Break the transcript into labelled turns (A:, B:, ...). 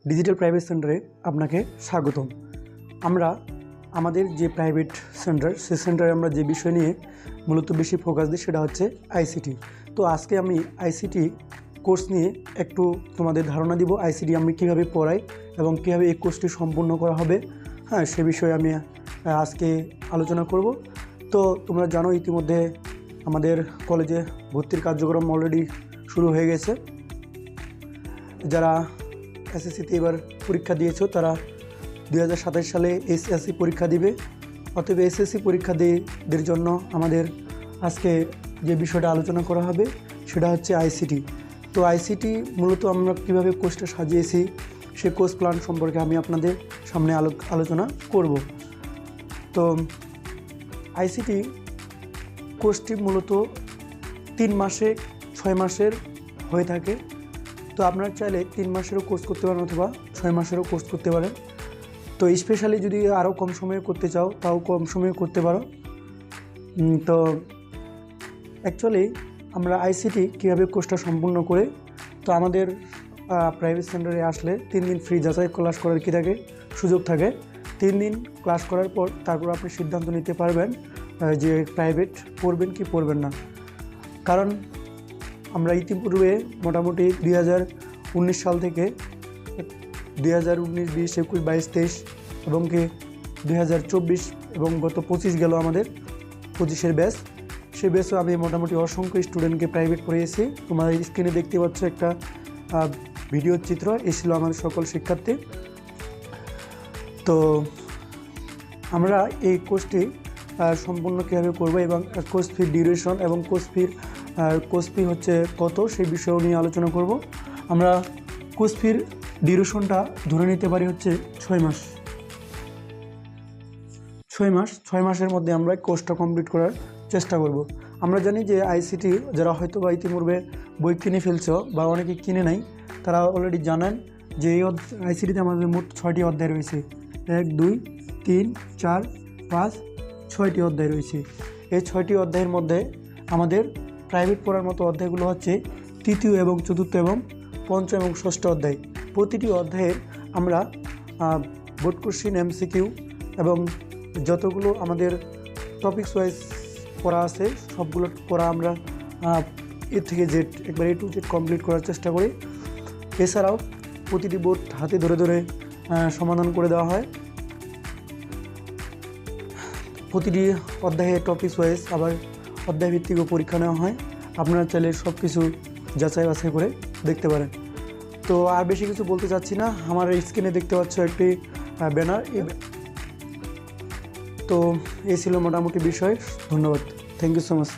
A: Digital private সেন্টারে আপনাকে স্বাগতম। আমরা আমাদের যে প্রাইভেট সেন্টার, সেই সেন্টারে আমরা যে বিষয় নিয়ে মূলত বেশি ফোকাস দিই সেটা হচ্ছে আইসিটি। তো আজকে আমি আইসিটি কোর্স নিয়ে একটু তোমাদের ধারণা দিব। আইসিটি আমি কীভাবে পড়াই এবং কীভাবে এই কোর্সটি সম্পূর্ণ করা হবে, সে বিষয়ে আমি আজকে আলোচনা করব। তো তোমরা জানো ইতিমধ্যে আমাদের কলেজে ভর্তির কার্যক্রম অলরেডি শুরু হয়ে গেছে। যারা এসএসসিতে এবার পরীক্ষা দিয়েছো তারা 2027 সালে এসএসসি পরীক্ষা দিবে। অতএব এসএসসি পরীক্ষার্থীদের জন্য আমাদের আজকে যে বিষয়টা আলোচনা করা হবে সেটা হচ্ছে আইসিটি। তো আইসিটি মূলত আমরা কীভাবে কোর্সটা সাজিয়েছি সেই কোর্স প্ল্যান সম্পর্কে আমি আপনাদের সামনে আলোচনা করব। তো আইসিটি কোর্সটি মূলত 3 মাসে 6 মাসের হয়ে থাকে। তো আপনারা চাইলে 3 মাসেরও কোর্স করতে পারেন অথবা 6 মাসেরও কোর্স করতে পারেন। তো স্পেশালি যদি আরও কম সময়ে করতে চাও তাও কম সময়ে করতে পারো। তো অ্যাকচুয়ালি আমরা আইসিটি কীভাবে কোর্সটা সম্পূর্ণ করে, তো আমাদের প্রাইভেট সেন্টারে আসলে 3 দিন ফ্রি যাচাই ক্লাস করার কী থাকে, সুযোগ থাকে। 3 দিন ক্লাস করার পর তারপর আপনি সিদ্ধান্ত নিতে পারবেন যে প্রাইভেট পড়বেন কি পড়বেন না। কারণ আমরা ইতিপূর্বে মোটামুটি 2019 সাল থেকে 2019, 20, 21, 22, 23 এবং কি 2024 এবং গত 25 গেল আমাদের 25-এর ব্যাচ। সেই ব্যাচও আমি মোটামুটি অসংখ্য স্টুডেন্টকে প্রাইভেট পড়িয়েছি। তোমাদের স্ক্রিনে দেখতে পাচ্ছ একটা ভিডিওর চিত্র, এই ছিল আমাদের সকল শিক্ষার্থী। তো আমরা এই কোর্সটি সম্পূর্ণ কীভাবে করবো এবং কোর্স ফির ডিউরেশন এবং কোর্স ফি হচ্ছে কত সেই বিষয় নিয়ে আলোচনা করব। আমরা কোর্স ফির ডিউরেশনটা ধরে নিতে পারি হচ্ছে 6 মাস। 6 মাসের মধ্যে আমরা কোর্সটা কমপ্লিট করার চেষ্টা করব। আমরা জানি যে আইসিটি যারা হয়তো বা ইতিপূর্বে বই কিনে ফেলছো বা অনেকে কিনে নাই, তারা অলরেডি জানেন যে এই আইসিটিতে আমাদের মোট 6টি অধ্যায় রয়েছে। 1, 2, 3, 4, 5, 6টি অধ্যায় রয়েছে। এই 6টি অধ্যায়ের মধ্যে আমাদের প্রাইভেট পড়ার মতো অধ্যায়গুলো হচ্ছে 3য় এবং 4র্থ এবং 5ম এবং 6ষ্ঠ অধ্যায়। প্রতিটি অধ্যায়ের আমরা বোর্ড কোশ্চেন, এমসিকিউ এবং যতগুলো আমাদের টপিকস ওয়াইজ পড়া আছে সবগুলো পড়া আমরা এ থেকে জেড একবার A to Z কমপ্লিট করার চেষ্টা করি। এছাড়াও প্রতিটি বোর্ড হাতে ধরে ধরে সমাধান করে দেওয়া হয়। প্রতিটি অধ্যায়ে টপিকস ওয়াইজ আবার অধ্যায়ভিত্তিকও পরীক্ষা নেওয়া হয়। আপনারা চাইলে সব কিছু যাচাই বাছাই করে দেখতে পারেন। তো আর বেশি কিছু বলতে চাচ্ছি না। আমার স্ক্রিনে দেখতে পাচ্ছ একটি ব্যানার। তো এই ছিল মোটামুটি বিষয়। ধন্যবাদ। Thank you so much.